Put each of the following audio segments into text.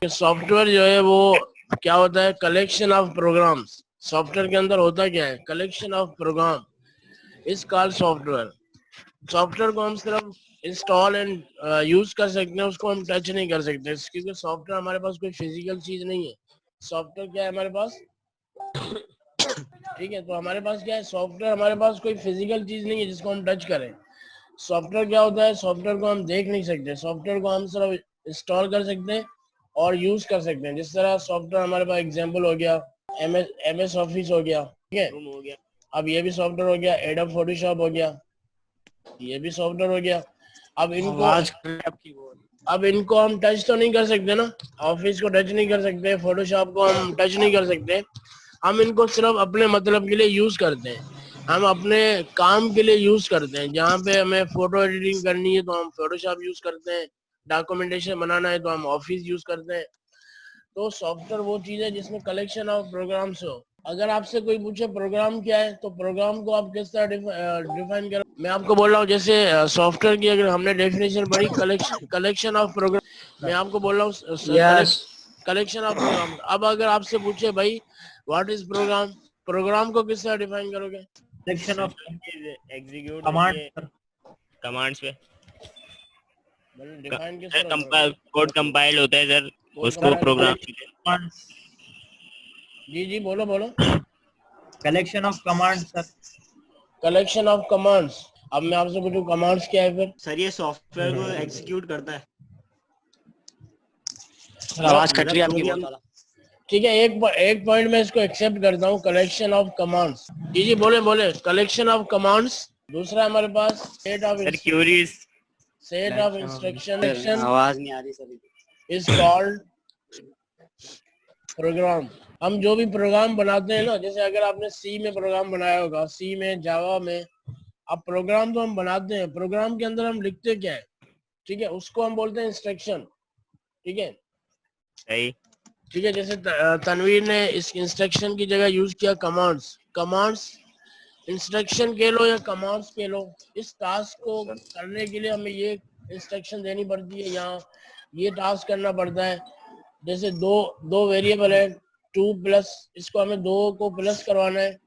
Software जो है वो क्या होता है, कलेक्शन ऑफ प्रोग्राम्स। सॉफ्टवेयर के अंदर होता क्या है, collection of program is called software. Software को हम सिर्फ इंस्टॉल एंड यूज कर सकते हैं, उसको हम टच नहीं कर सकते, क्योंकि सॉफ्टवेयर हमारे पास कोई फिजिकल चीज नहीं है। सॉफ्टवेयर क्या है हमारे पास, ठीक है, तो हमारे पास क्या है, सॉफ्टवेयर हमारे पास कोई फिजिकल चीज नहीं है जिसको हम टच करें। सॉफ्टवेयर क्या होता है, सॉफ्टवेयर को हम देख नहीं सकते, सॉफ्टवेयर को हम सिर्फ इंस्टॉल कर सकते हैं और यूज कर सकते हैं। जिस तरह सॉफ्टवेयर हमारे पास एग्जांपल हो गया एमएस ऑफिस हो गया, ठीक है, अब ये भी सॉफ्टवेयर हो गया, एडोब फोटोशॉप हो गया, ये भी सॉफ्टवेयर हो गया। अब इनको हम टच तो नहीं कर सकते ना, ऑफिस को टच नहीं कर सकते, फोटोशॉप को हम टच नहीं कर सकते। हम इनको सिर्फ अपने मतलब के लिए यूज करते हैं, हम अपने काम के लिए यूज करते हैं। जहाँ पे हमें फोटो एडिटिंग करनी है तो हम फोटोशॉप यूज करते हैं, डॉक्यूमेंटेशन बनाना है तो हम ऑफिस यूज करते हैं। तो सॉफ्टवेयर वो चीज है जिसमें कलेक्शन ऑफ प्रोग्राम्स हो। अगर आपसे कोई पूछे प्रोग्राम क्या है, तो प्रोग्राम को आप किस तरह डिफाइन करो। मैं आपको बोल रहा हूँ, जैसे सॉफ्टवेयर की अगर हमने डेफिनेशन पढ़ी, कलेक्शन ऑफ प्रोग्राम, मैं आपको बोल रहा हूँ कलेक्शन ऑफ प्रोग्राम। अब अगर आपसे पूछे भाई व्हाट इज प्रोग्राम, प्रोग्राम को किस तरह डिफाइन करोगे? कलेक्शन ऑफ एग्जीक्यूट कमांड, होती है कमांड्स पे, डिफाइन किस सर तरह कोड कंपाइल होता है सर, उसको करोगे? प्रोग्राम। जी जी बोलो बोलो। Collection of command sir, collection of commands. अब मैं आपसे पूछूं कमांड्स क्या है फिर? सर ये सॉफ्टवेयर को एग्जीक्यूट करता है। आवाज कट रही है आपकी बहुत ज्यादा। ठीक है, एक पॉइंट में इसको एक्सेप्ट करता हूँ, कलेक्शन ऑफ कमांड्स। जी जी बोले बोले, कलेक्शन ऑफ कमांड्स। दूसरा हमारे पास सेट ऑफ इंस्ट्रक्शन आवाज नहीं आ रही सर, इज कॉल्ड प्रोग्राम। हम जो भी प्रोग्राम बनाते हैं ना, जैसे अगर आपने सी में प्रोग्राम बनाया होगा, सी में, जावा में, अब प्रोग्राम तो हम बनाते हैं, प्रोग्राम के अंदर हम लिखते क्या है, ठीक है, उसको हम बोलते हैं इंस्ट्रक्शन। ठीक है, सही। ठीक है, जैसे तनवीर ने इस इंस्ट्रक्शन की जगह यूज किया कमांड्स। कमांड्स इंस्ट्रक्शन कह लो या कमांड्स कह लो, इस टास्क को करने के लिए हमें ये इंस्ट्रक्शन देनी पड़ती है, यहाँ ये टास्क करना पड़ता है। जैसे दो दो वेरिएबल है, 2 प्लस, इसको हमें 2 को प्लस करवाना है,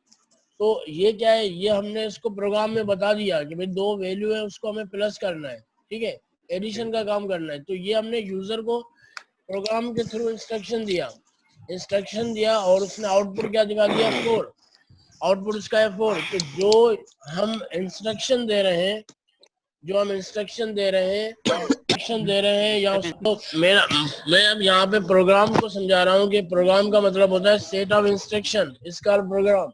तो ये क्या है, ये हमने इसको प्रोग्राम में बता दिया कि भाई 2 वैल्यू है, उसको हमें प्लस करना है, ठीक है, एडिशन का काम करना है। तो ये हमने यूजर को प्रोग्राम के थ्रू इंस्ट्रक्शन दिया और उसने आउटपुट क्या दिखा दिया, 4। आउटपुट उसका है 4। तो जो हम इंस्ट्रक्शन दे रहे हैं, या उसको मैं अब यहाँ पे प्रोग्राम को समझा रहा हूँ कि प्रोग्राम का मतलब होता है सेट ऑफ इंस्ट्रक्शन, इसका प्रोग्राम।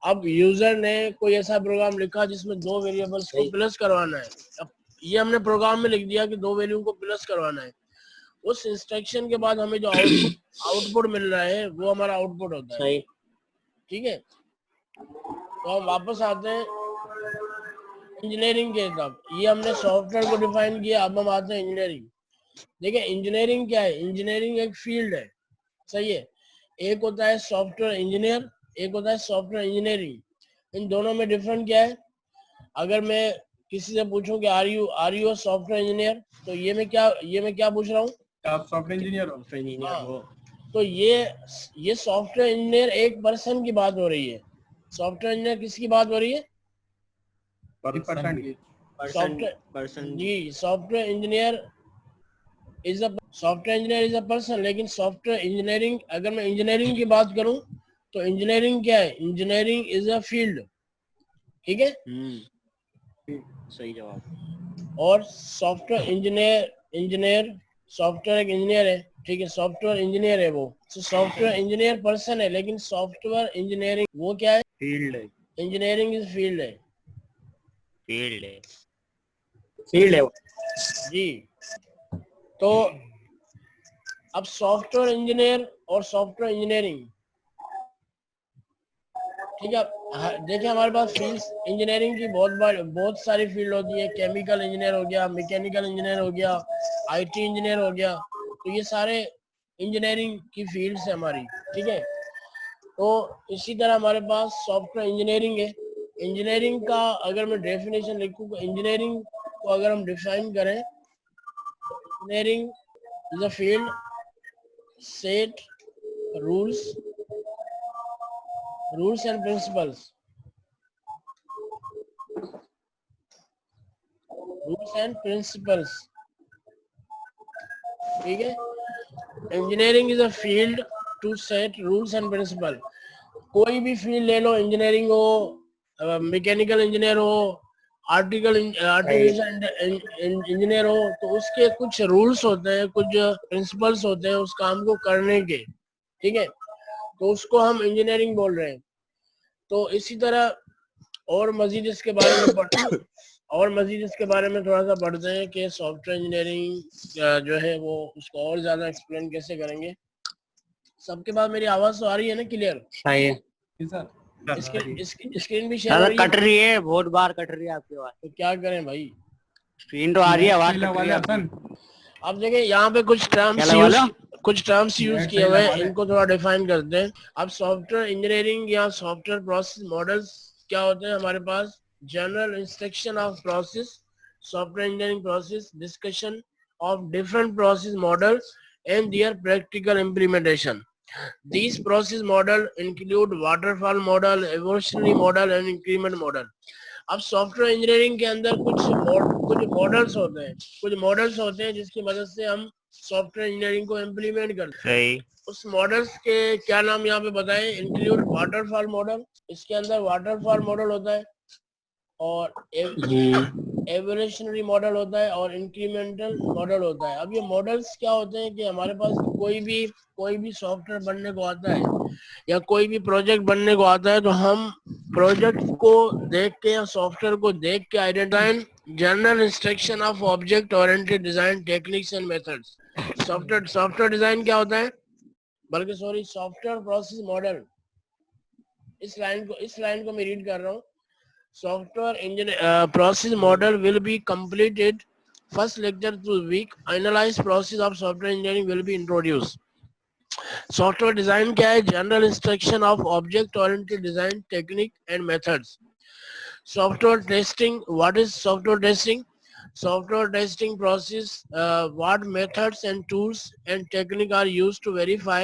अब यूजर ने कोई ऐसा प्रोग्राम लिखा जिसमें 2 वेरिएबल्स को प्लस करवाना है, अब ये हमने प्रोग्राम में लिख दिया कि 2 वैल्यू को प्लस करवाना है। उस इंस्ट्रक्शन के बाद हमें जो आउटपुट मिल रहा है वो हमारा आउटपुट होता है, ठीक है। तो हम वापस आते हैं इंजीनियरिंग के तरफ। ये हमने सॉफ्टवेयर को डिफाइन किया, अब हम आते हैं इंजीनियरिंग। देखिए इंजीनियरिंग क्या है, इंजीनियरिंग एक फील्ड है, सही है। एक होता है सॉफ्टवेयर इंजीनियर, एक होता है सॉफ्टवेयर इंजीनियरिंग। इन दोनों में डिफरेंट क्या है? अगर मैं किसी से पूछूं कि आर यू सॉफ्टवेयर इंजीनियर, तो ये मैं क्या पूछ रहा हूँ, आप सॉफ्टवेयर इंजीनियर हो। तो ये सॉफ्टवेयर इंजीनियर एक पर्सन की बात हो रही है। सॉफ्टवेयर इंजीनियर किसकी बात हो रही है? पर्सन जी, software engineer is a person. लेकिन सॉफ्टवेयर इंजीनियरिंग, अगर मैं इंजीनियरिंग की बात करूं, तो इंजीनियरिंग क्या है, इंजीनियरिंग इज अ फील्ड, ठीक है। सही जवाब। और सॉफ्टवेयर सॉफ्टवेयर एक इंजीनियर है, ठीक है, सॉफ्टवेयर इंजीनियर है वो। तो सॉफ्टवेयर इंजीनियर पर्सन है, लेकिन सॉफ्टवेयर इंजीनियरिंग वो क्या है, फील्ड है। इंजीनियरिंग इज फील्ड है, फील्ड है वो। जी। तो अब सॉफ्टवेयर इंजीनियर और सॉफ्टवेयर इंजीनियरिंग, ठीक है। देखिए हमारे पास फील्ड्स इंजीनियरिंग की बहुत सारी फील्ड होती है। केमिकल इंजीनियर हो गया, मैकेनिकल इंजीनियर हो गया, आईटी इंजीनियर हो गया, तो ये सारे इंजीनियरिंग की फील्ड्स है हमारी, ठीक है। तो इसी तरह हमारे पास सॉफ्टवेयर इंजीनियरिंग है। इंजीनियरिंग का अगर मैं डेफिनेशन लिखूं, तो इंजीनियरिंग को अगर हम डिफाइन करें, engineering is a field set rules and principles. Rules and principles. ठीक है. Engineering is a field to set rules and principles. कोई भी फील्ड ले लो, इंजीनियरिंग हो, मैकेनिकल इंजीनियर हो, आर्टिफिशियल इंजीनियर हो, तो उसके कुछ रूल्स होते हैं, कुछ प्रिंसिपल्स होते हैं उस काम को करने के. ठीक है, तो उसको हम इंजीनियरिंग बोल रहे हैं. तो इसी तरह और मजीद इसके बारे में थोड़ा सा पढ़ते हैं कि सॉफ्टवेयर इंजीनियरिंग जो है वो उसको और ज्यादा एक्सप्लेन कैसे करेंगे. सबके बाद मेरी आवाज तो आ रही है ना क्लियर? सही है स्क्रीन भी शेयर हो रही है? कट रही है, बहुत बार कट रही है आपकी आवाज. तो क्या करें भाई, स्क्रीन तो आ रही है, आवाज कट रही है. अब देखिए यहाँ पे कुछ टर्म्स यूज किए हुए हैं, इनको थोड़ा डिफाइन करते हैं. अब सॉफ्टवेयर इंजीनियरिंग या सॉफ्टवेयर प्रोसेस मॉडल्स क्या होते हैं हमारे पास? General instruction of process, software engineering process, discussion of different process model and their practical implementation. These process model include waterfall model, evolutionary model and increment model. अब software engineering के अंदर कुछ models होते हैं जिसकी मदद से हम सॉफ्टवेयर इंजीनियरिंग को इम्प्लीमेंट करते हैं. उस मॉडल्स के क्या नाम यहाँ पे बताएं? इंक्लूड वाटरफॉल मॉडल, इसके अंदर वाटरफॉल मॉडल होता है, और एवोल्यूशनरी मॉडल होता है, और इंक्रीमेंटल मॉडल होता है. अब ये मॉडल्स क्या होते हैं कि हमारे पास कोई भी सॉफ्टवेयर बनने को आता है या कोई भी प्रोजेक्ट बनने को आता है, तो हम प्रोजेक्ट को देख के या सॉफ्टवेयर को देख के identify general instruction of object oriented design techniques and methods. Software design क्या होता है, बल्कि सॉफ्टवेयर प्रोसेस मॉडल. इस लाइन को मैं रीड कर रहा हूँ. Software engineer process model will be completed. First lecture through week. Analyze process of software engineering will be introduced. Software design क्या है? General instruction of object-oriented design technique and methods. Software testing. What is software testing? Software testing process. What methods and tools and technique are used to verify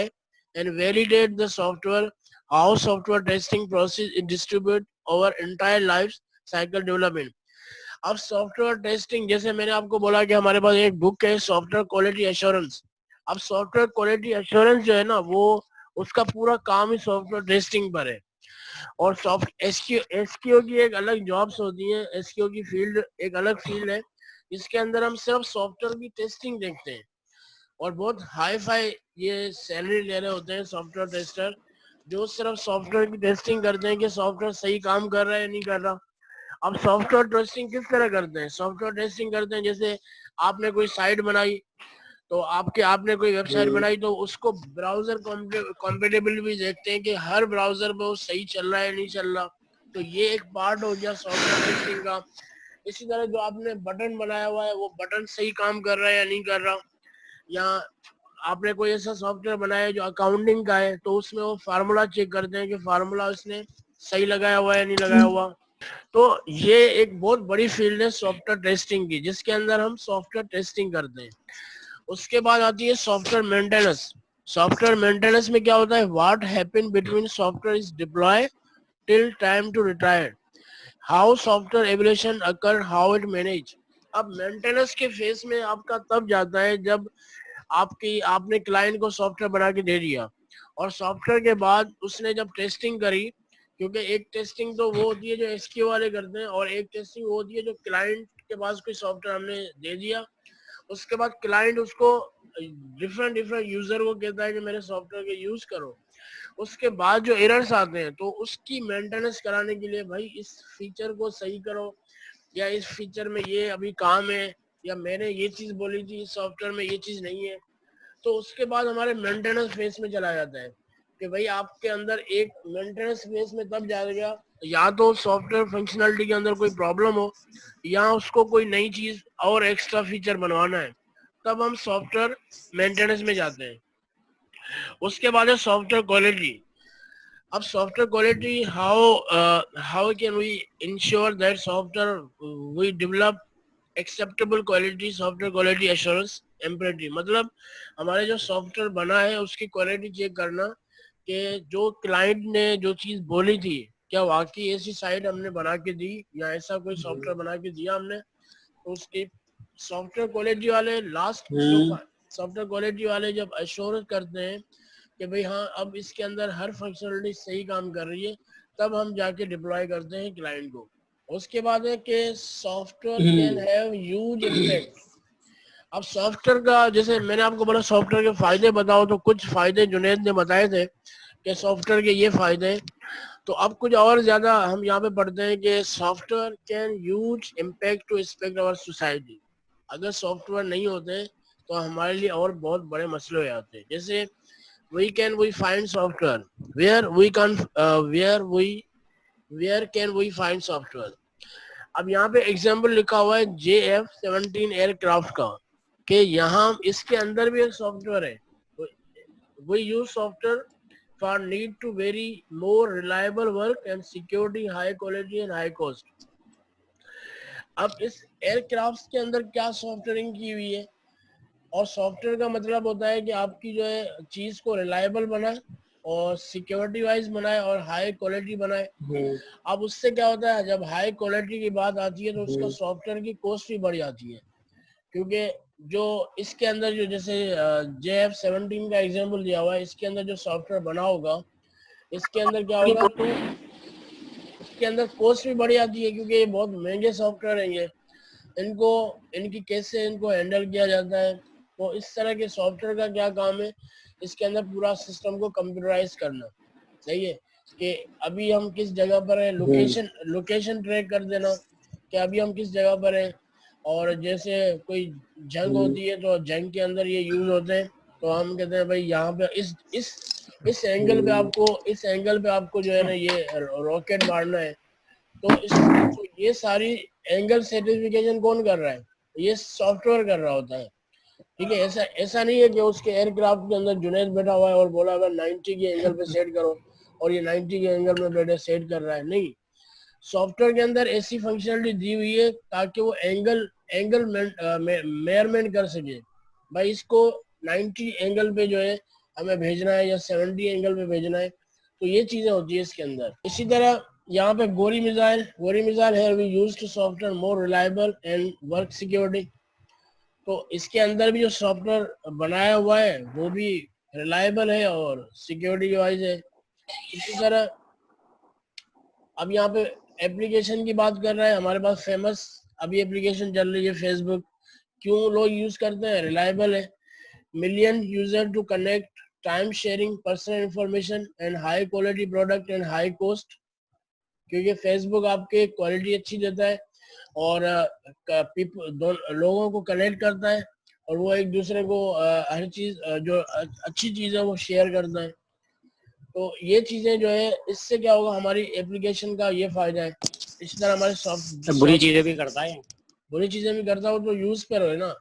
and validate the software. How software testing process is distributed over entire life cycle development. अब software testing, जैसे मैंने आपको बोला कि हमारे पास एक book है software quality assurance. अब सॉफ्टवेयर क्वालिटी एश्योरेंस जो है ना, वो उसका पूरा काम ही सॉफ्टवेयर टेस्टिंग पर है. और एसक्यू की एक अलग जॉब्स होती हैं. एसक्यू की फील्ड एक अलग फील्ड है, इसके अंदर हम सिर्फ सॉफ्टवेयर की टेस्टिंग देखते हैं, और बहुत हाई फाई ये सैलरी ले रहे होते हैं सॉफ्टवेयर टेस्टर, जो सिर्फ सॉफ्टवेयर की टेस्टिंग करते हैं कि सॉफ्टवेयर सही काम कर रहा है या नहीं कर रहा. अब सॉफ्टवेयर टेस्टिंग किस तरह करते हैं? सॉफ्टवेयर टेस्टिंग करते हैं जैसे आपने कोई साइट बनाई, तो आपने कोई वेबसाइट बनाई, तो उसको ब्राउजर कॉम्पेटेबल भी देखते हैं कि हर ब्राउजर में वो सही चल रहा है नहीं चल रहा. तो ये एक पार्ट हो गया सॉफ्टवेयर टेस्टिंग का. इसी तरह जो आपने बटन बनाया हुआ है, वो बटन सही काम कर रहा है या नहीं कर रहा, या आपने कोई ऐसा सॉफ्टवेयर बनाया है जो अकाउंटिंग का है, तो उसमें वो फार्मूला चेक करते हैं कि फार्मूला उसने सही लगाया हुआ है नहीं लगाया हुआ. तो ये एक बहुत बड़ी फील्ड है सॉफ्टवेयर टेस्टिंग की, जिसके अंदर हम सॉफ्टवेयर टेस्टिंग करते हैं. उसके बाद आती है सॉफ्टवेयर मेंटेनेंस. सॉफ्टवेयर मेंटेनेंस में क्या होता है? What happen between software is deploy till time to retire. How software evolution occur, how it manage. अब मेंटेनेंस के फेज में आपका तब जाता है जब आपने क्लाइंट को सॉफ्टवेयर बना के दे दिया, और सॉफ्टवेयर के बाद उसने जब टेस्टिंग करी, क्योंकि एक टेस्टिंग तो वो होती है जो एसक्यू वाले करते हैं, और एक टेस्टिंग वो होती है जो क्लाइंट के पास कोई सॉफ्टवेयर हमने दे दिया, उसके बाद क्लाइंट उसको डिफरेंट यूजर को कहता है कि मेरे सॉफ्टवेयर के यूज करो. उसके बाद जो एरर्स आते हैं, तो उसकी मेंटेनेंस कराने के लिए भाई इस फीचर को सही करो, या इस फीचर में ये अभी काम है, या मैंने ये चीज बोली थी इस सॉफ्टवेयर में ये चीज नहीं है. तो उसके बाद हमारे मेंटेनेंस फेज में चला जाता है कि भाई आपके अंदर एक मेंटेनेंस फेज में तब जाएगा, या तो सॉफ्टवेयर फंक्शनलिटी के अंदर कोई प्रॉब्लम हो, या उसको कोई नई चीज और एक्स्ट्रा फीचर बनवाना है, तब हम सॉफ्टवेयर मेंटेनेंस में जाते हैं. उसके बाद है सॉफ्टवेयर क्वालिटी. अब software quality, how can we ensure that software we develop acceptable quality, software quality assurance. एम्प्रेटी, मतलब हमारे जो सॉफ्टवेयर बना है उसकी क्वालिटी चेक करना कि जो क्लाइंट ने जो चीज बोली थी क्या वाकई ऐसी साइट हमने बना के दी या ऐसा कोई सॉफ्टवेयर बना के दिया हमने। तो उसकी सॉफ्टवेयर क्वालिटी वाले लास्ट सॉफ्टवेयर क्वालिटी वाले जब एश्योर करते हैं कि भाई हाँ अब इसके अंदर हर फंक्शनलिटी सही काम कर रही है, तब हम जाके डिप्लॉय करते हैं क्लाइंट को। उसके बाद है कि software can have huge impact. अब सॉफ्टवेयर का, जैसे मैंने आपको बोला सॉफ्टवेयर के फायदे बताओ, तो कुछ फायदे जुनेद ने बताए थे कि सॉफ्टवेयर के ये फायदे हैं। तो अब कुछ और ज्यादा हम यहाँ पे पढ़ते हैं कि software can huge impact to impact our society. अगर सॉफ्टवेयर नहीं होते तो हमारे लिए और बहुत बड़े मसले हो जाते हैं। जैसे we find software where we can where can we find software। अब यहाँ पे एग्जाम्पल लिखा हुआ है JF-17 एयरक्राफ्ट का कि यहाँ इसके अंदर भी एक सॉफ्टवेयर है। we use software for need to very more reliable work and security, high quality and high cost। अब इस एयरक्राफ्ट के अंदर क्या सॉफ्टवेयरिंग की हुई है, और सॉफ्टवेयर का मतलब होता है कि आपकी जो है चीज को रिलायबल बनाए और सिक्योरिटी वाइज बनाए और हाई क्वालिटी बनाए। अब उससे क्या होता है, जब हाई क्वालिटी की बात आती है तो उसका सॉफ्टवेयर की कॉस्ट भी बढ़ जाती है, क्योंकि जो इसके अंदर जो जैसे JF-17 का एग्जांपल दिया हुआ है, इसके अंदर जो सॉफ्टवेयर बना होगा इसके अंदर क्या होगा, तो इसके अंदर कॉस्ट भी बढ़ जाती है क्योंकि ये बहुत महंगे सॉफ्टवेयर हैं। ये इनकी कैसे इनको हैंडल किया जाता है। तो इस तरह के सॉफ्टवेयर का क्या काम है, इसके अंदर पूरा सिस्टम को कंप्यूटराइज करना। सही है कि अभी हम किस जगह पर है, लोकेशन ट्रैक कर देना कि अभी हम किस जगह पर है। और जैसे कोई जंग होती है तो जंग के अंदर ये यूज होते हैं, तो हम कहते हैं भाई यहाँ पे इस एंगल पे आपको जो है ना ये रॉकेट मारना है। तो ये सारी एंगल सर्टिफिकेशन कौन कर रहा है, ये सॉफ्टवेयर कर रहा होता है। ठीक है, ऐसा नहीं है कि उसके एयरक्राफ्ट के अंदर जुनैद बैठा हुआ है और बोला अगर 90 के एंगल पे सेट करो और ये 90 के एंगल में बैठे सेट कर रहा है। नहीं, सॉफ्टवेयर के अंदर ऐसी फंक्शनलिटी दी हुई है ताकि वो एंगल मेजरमेंट कर सके, भाई इसको 90 एंगल पे जो है हमें भेजना है या 70 एंगल पे भेजना है। तो ये चीजें होती है इसके अंदर। इसी तरह यहाँ पे गोरी मिसाइल है we use to software more reliable and work security. तो इसके अंदर भी जो सॉफ्टवेयर बनाया हुआ है वो भी रिलायबल है और सिक्योरिटी वाइज है। इसी तरह अब यहाँ पे एप्लीकेशन की बात कर रहे हैं, हमारे पास फेमस अभी एप्लीकेशन चल रही है फेसबुक। क्यों लोग यूज करते हैं, रिलायबल है, million user to connect, time sharing, personal information and high quality product and high cost. क्योंकि फेसबुक आपके क्वालिटी अच्छी देता है और लोगों को कनेक्ट करता है और वो एक दूसरे को हर चीज जो अच्छी चीज है वो शेयर करता है। तो ये चीजें जो है इससे क्या होगा, हमारी एप्लीकेशन का ये फायदा है। इसी तरह हमारे बुरी चीजें भी करता है, बुरी चीजें भी करता हो तो यूज पर है ना।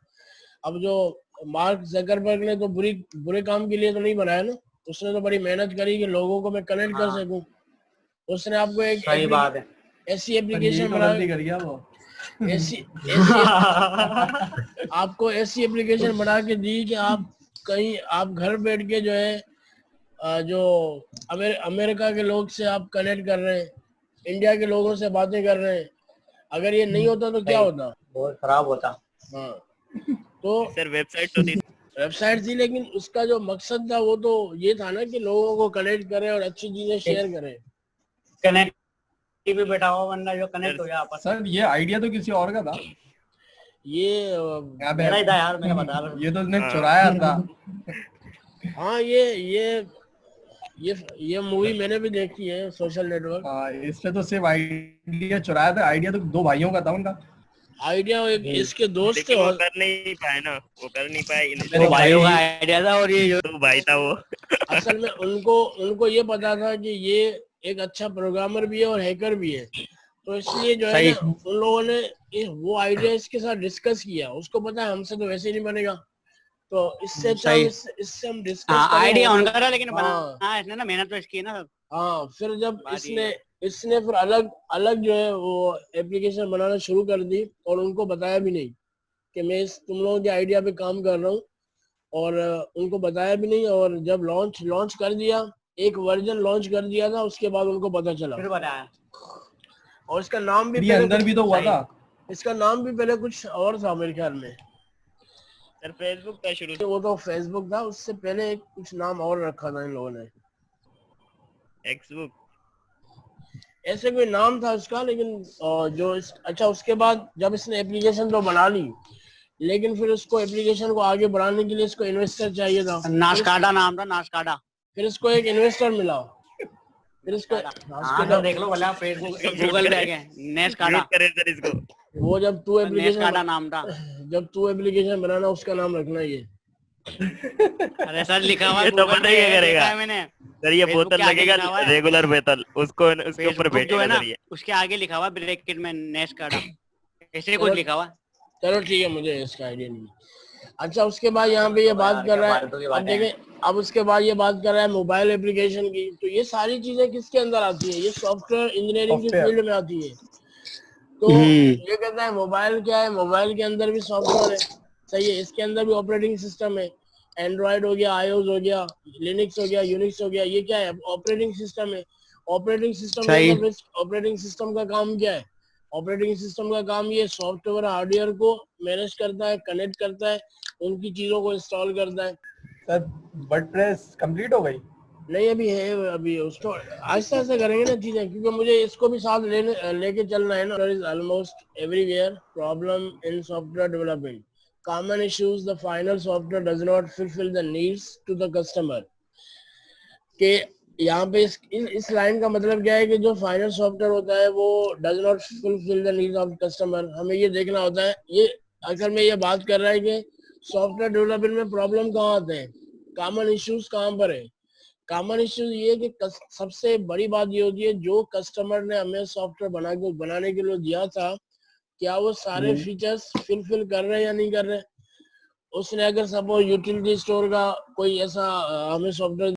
अब जो मार्क जकरबर्ग ने तो बुरे काम के लिए तो नहीं बनाया ना, उसने तो बड़ी मेहनत करी कि लोगों को मैं कनेक्ट कर सकूं। उसने आपको एक सही बात है, ऐसी एप्लीकेशन आपको ऐसी एप्लीकेशन बना के दी कि आप घर बैठ के जो है जो अमेरिका के लोग से आप कनेक्ट कर रहे हैं, इंडिया के लोगों से बातें कर रहे हैं। अगर ये नहीं होता तो क्या होता, बहुत खराब होता। हाँ, तो सर वेबसाइट थी लेकिन उसका जो मकसद था वो तो ये था ना कि लोगों को कनेक्ट करें और अच्छी चीजें शेयर करें। कनेक्ट भी बैठा हुआ बंदा जो कनेक्ट हो गया आपस। सर ये आइडिया तो किसी और का था, ये मेरा ही था यार, मैंने बता रहा। ये तो उसने चुराया था। हाँ, ये मूवी मैंने भी देखी है, सोशल नेटवर्क। हाँ, इससे तो सिर्फ आइडिया चुराया था, आइडिया तो दो भाइयों का था उनका। आइडिया इसके दोस्त थे, वो कर नहीं पाए ना, वो कर नहीं पाए। दो भाइयों का आइडिया था और ये जो दो भाई था वो असल में उनको ये पता था कि ये एक अच्छा प्रोग्रामर भी है और हैकर भी है, तो इसलिए जो है ना उन लोगों ने वो आइडिया इसके साथ डिस्कस किया। उसको पता है हमसे तो वैसे ही नहीं बनेगा, तो इससे अच्छा इससे हम डिस्कस आइडिया उनका था लेकिन इसने ना मेहनत तो इसकी ना। हाँ, फिर जब इसने फिर अलग जो है वो एप्लीकेशन बनाना शुरू कर दी और उनको बताया भी नहीं। कि मैं तुम लोगों के आइडिया पे काम कर रहा हूँ, और उनको बताया भी नहीं, और जब लॉन्च कर दिया, एक वर्जन लॉन्च कर दिया था, उसके बाद उनको पता चला। फिर बताया। और इसका नाम भी ये अंदर भी तो हुआ था। इसका नाम भी पहले कुछ और था मेरे ख्याल में। सर फेसबुक था शुरू से। वो तो फेसबुक था, उससे पहले कुछ नाम और रखा था इन लोगों ने, एक्सबुक। ऐसे कोई नाम था उसका। लेकिन अच्छा, उसके बाद जब इसने एप्लीकेशन तो बना ली, लेकिन फिर उसको एप्लीकेशन को आगे बढ़ाने के लिए इसको इन्वेस्टर चाहिए था। नाशकाडा नाम था, नाशकाडा। फिर इसको एक इन्वेस्टर मिला, फिर इसको हाँ तो देख लो भले आप फेसबुक गूगल पे गए, नेशकाडा। म्यूट करें सर इसको। वो जब तू नेशकाडा नाम था। जब तू एप्लीकेशन बनाना, उसका नाम रखना ये। अरे सर लिखा हुआ ये तो गूगल पता पे ही क्या है, करेगा। देखा है मैंने। सर ये Facebook बोतल के आगे लगेगा, लिखा हुआ है। रेगुलर बोतल, उसको उसके ऊपर फेसबुक जो बैठेगा है ना, सर ये। उसके आगे लिखा हुआ ब्रैकेट में नेशकाडा, ऐसे कुछ लिखा हुआ। चलो ठीक है, मुझे इसका आइडिया नहीं। अच्छा, उसके बाद यहाँ पे ये बात कर रहा है, अब देखें, अब उसके बाद ये बात कर रहा है मोबाइल एप्लीकेशन की। तो ये सारी चीजें किसके अंदर आती है? ये सॉफ्टवेयर इंजीनियरिंग की फील्ड में आती है। तो ये कहता है मोबाइल क्या है, मोबाइल के अंदर भी सॉफ्टवेयर है, सही है, इसके अंदर भी ऑपरेटिंग सिस्टम है। एंड्रॉइड हो गया, आईओएस हो गया, लिनक्स हो गया, यूनिक्स हो गया, ये क्या है? ऑपरेटिंग सिस्टम है। ऑपरेटिंग सिस्टम के अंदर ऑपरेटिंग सिस्टम का काम क्या है? ऑपरेटिंग सिस्टम का काम ये सॉफ्टवेयर हार्डवेयर को मैनेज करता है, कनेक्ट करता है, उनकी चीजों को इंस्टॉल करता है। सर वर्डप्रेस कंप्लीट हो गई? नहीं, अभी है, अभी उसको आहिस्ता आहिस्ता करेंगे ना चीजें, क्योंकि मुझे इसको भी साथ लेके चलना है ना। There is almost everywhere problem in software development, common issues, the final software does not fulfil the needs to the customer. के यहाँ पे इस लाइन का मतलब क्या है कि जो फाइनल सॉफ्टवेयर होता है वो does not fulfil the needs of customer. हमें ये देखना होता है, ये असल में ये बात कर रहा है कि सॉफ्टवेयर डेवलपमेंट में प्रॉब्लम कहाँ आते हैं, कॉमन इश्यूज कहाँ पर है। कॉमन इश्यूज ये कि सबसे बड़ी बात ये होती है, जो कस्टमर ने हमें सॉफ्टवेयर बनाने के लिए दिया था, क्या वो सारे फीचर्स फुलफिल कर रहे हैं या नहीं कर रहे। उसने अगर सपोज यूटिलिटी स्टोर का कोई ऐसा हमें सॉफ्टवेयर